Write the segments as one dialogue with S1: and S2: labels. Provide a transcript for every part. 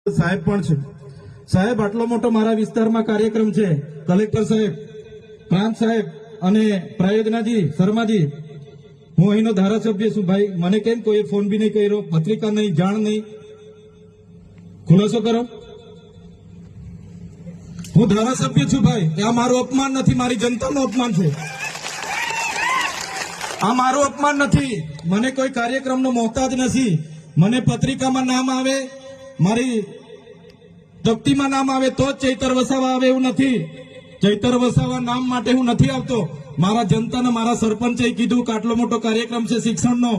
S1: સાહેબ પણ છે. સાહેબ આટલો મોટો મારા વિસ્તારમાં કાર્યક્રમ છે. કલેક્ટર સાહેબ, પ્રાંત સાહેબ અને પ્રાયોજનાજી શર્માજી, હું અહીંનો ધારાસભ્ય છું ભાઈ. મને કેમ કોઈ ફોન બી નહીં કર્યો, પત્રિકા નહીં, જાણ નહીં, ખુલાસો કરો. હું ધારાસભ્ય છું ભાઈ. આ મારું અપમાન નથી, મારી જનતાનું અપમાન છે. આ મારું અપમાન નથી. મને કોઈ કાર્યક્રમનો મોહતાજ નથી. મને પત્રિકામાં નામ આવે, મારી તકતીમાં નામ આવે તો જ ચૈતર વસાવા આવે એવું નથી. ચૈતર વસાવા નામ માટે હું નથી આવતો. મારા જનતાને મારા સરપંચે કીધું કે આટલો મોટો કાર્યક્રમ છે શિક્ષણનો,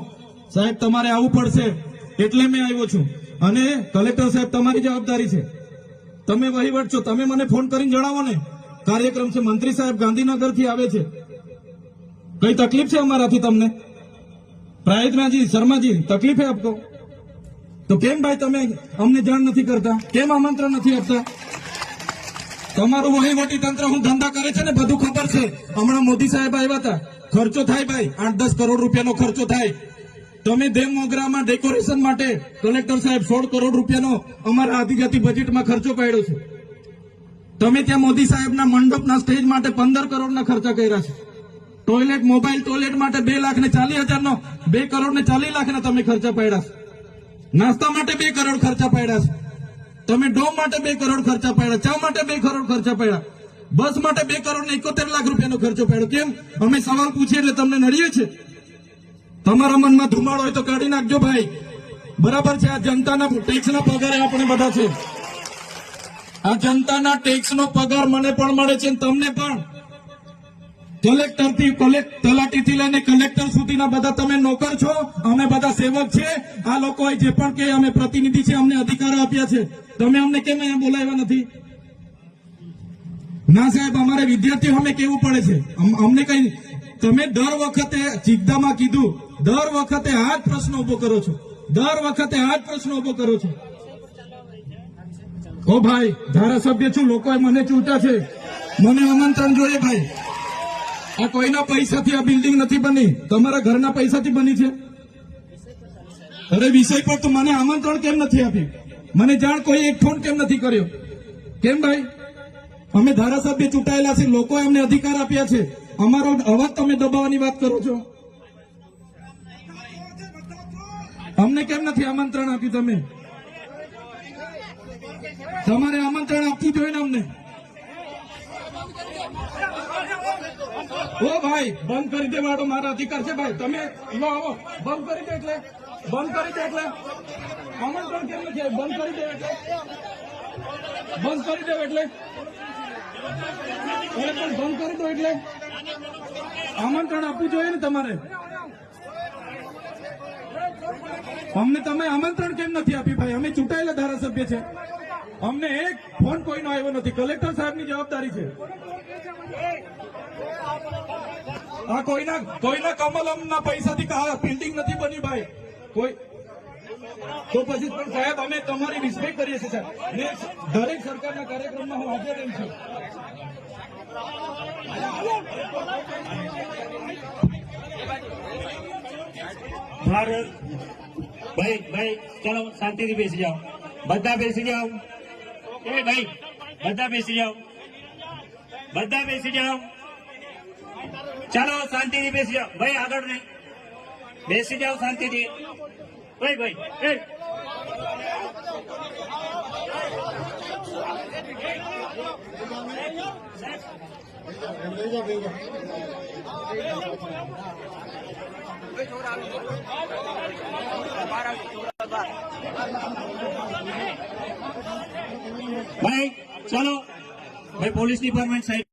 S1: સાહેબ તમારે આવવું પડશે, એટલે મેં આવ્યો છું. અને કલેક્ટર સાહેબ તમારી જવાબદારી છે, તમે વહીવટ છો, તમે મને ફોન કરીને જણાવો ને કાર્યક્રમ છે. મંત્રી સાહેબ ગાંધીનગરથી આવે છે, કઈ તકલીફ છે અમારાથી તમને? પ્રાયોજનાજી શર્માજી, તકલીફ હે આપકો? તો કેમ ભાઈ તમે અમને જાણ નથી કરતા? કેમ આમંત્રણ નથી આપતા? તમારું વહીવટી તંત્ર હું ધંધા કરે છે ને બધું ખબર છે. હમણાં મોદી સાહેબ આવ્યા હતા, ખર્ચો થાય ભાઈ, 8-10 કરોડ રૂપિયાનો ખર્ચો થાય. તમે દેવ મોગરામાં ડેકોરેશન માટે કલેક્ટર સાહેબ 16 કરોડ રૂપિયાનો અમારા આદિજાતિ બજેટમાં ખર્ચો પાડ્યો છે. તમે ત્યાં મોદી સાહેબના મંડપના સ્ટેજ માટે 15 કરોડના ખર્ચા કર્યા છે. ટોયલેટ, મોબાઈલ ટોયલેટ માટે 2,40,000નો 2 કરોડ ને 40 લાખના તમે ખર્ચા પાડ્યા છે. નાસ્તા માટે 2 કરોડ ખર્ચા પાડ્યા છે. તમે ડોમ માટે 2 કરોડ ખર્ચા પાડ્યા, ચા માટે 2 કરોડ ખર્ચા પાડ્યા, બસ માટે 2 કરોડ ને 71 લાખ રૂપિયાનો ખર્ચો પાડ્યો. કેમ? અમે સવાલ પૂછીએ એટલે તમને નડીએ છે? તમારા મનમાં ધુમાડો હોય તો કાઢી નાખજો ભાઈ. બરાબર છે, આ જનતાના ટેક્સના પગારે આપણે બધા છે. આ જનતાના ટેક્સનો પગાર મને પણ મળે છે, તમને પણ. કલેક્ટરથી તલાટીથી લઈને કલેક્ટર સુધીના બધા તમે નોકર છો, અમે બધા સેવક છે. આ લોકો જે પણ કે અમે પ્રતિનિધિ છે, અમને અધિકારો આપ્યા છે. તમે અમને કેમ અહીંયા બોલાવ્યા નથી? ના સાહેબ, અમારે વિદ્યાર્થીઓ અમે કેવું પડે છે. અમને કઈ, તમે દર વખતે ચિકદામાં કીધું, દર વખતે આ જ પ્રશ્ન ઉભો કરો છો, દર વખતે આ જ પ્રશ્ન ઉભો કરો છો. ઓ ભાઈ, ધારાસભ્ય છું, લોકોએ મને ચૂંટા છે, મને આમંત્રણ જોઈએ ભાઈ. આ કોઈના પૈસાથી આ બિલ્ડિંગ નથી બની, તમારા ઘરના પૈસાથી બની છે. અરે વિષય પર તો મને આમંત્રણ કેમ નથી આપ્યું? મને જાણ કોઈ એક ફોન કેમ નથી કર્યો? કેમ ભાઈ? અમે ધારાસભ્ય ચૂંટાયેલા છે, લોકોએ અમને અધિકાર આપ્યા છે, અમારો અવાજ તમે દબાવવાની વાત કરો છો. અમને કેમ નથી આમંત્રણ આપ્યું? તમે તમારે આમંત્રણ આપવું જોઈએ ને અમને. ઓ ભાઈ, બંધ કરી દેવાડો, મારા અધિકાર છે ભાઈ. તમે લો આવો, બંધ કરી દે એટલે, બંધ કરી દે એટલે આમંત્રણ કેમ નથી? બંધ કરી દે એટલે, બંધ કરી દો એટલે, પણ બંધ કરી દો એટલે આમંત્રણ આપવું જોઈએ ને તમારે. અમને તમે આમંત્રણ કેમ નથી આપ્યું ભાઈ? અમે ચૂંટાયેલા ધારાસભ્ય છે, અમને એક ફોન કોઈનો આવ્યો નથી. કલેક્ટર સાહેબની જવાબદારી છે. આ કોઈના કમલમના પૈસાથી બિલ્ડિંગ નથી બની ભાઈ. કોઈ તો પછી પણ સાહેબ, અમે તમારી રિસ્પેક્ટ કરીએ છીએ સાહેબ. દરેક સરકારના કાર્યક્રમમાં હું હાજર રહું છું.
S2: ભાઈ ચલો શાંતિથી બેસી જાઓ, બધા બેસી જાઓ. એ ભાઈ બધા બેસી જાઓ, બધા બેસી જાઓ. ચાલો શાંતિથી બેસી જાઓ ભાઈ, આગળ નહીં, બેસી જાઓ શાંતિથી. ભાઈ ભાઈ ચલો ભાઈ, પોલીસ ડિપાર્ટમેન્ટ સાહેબ.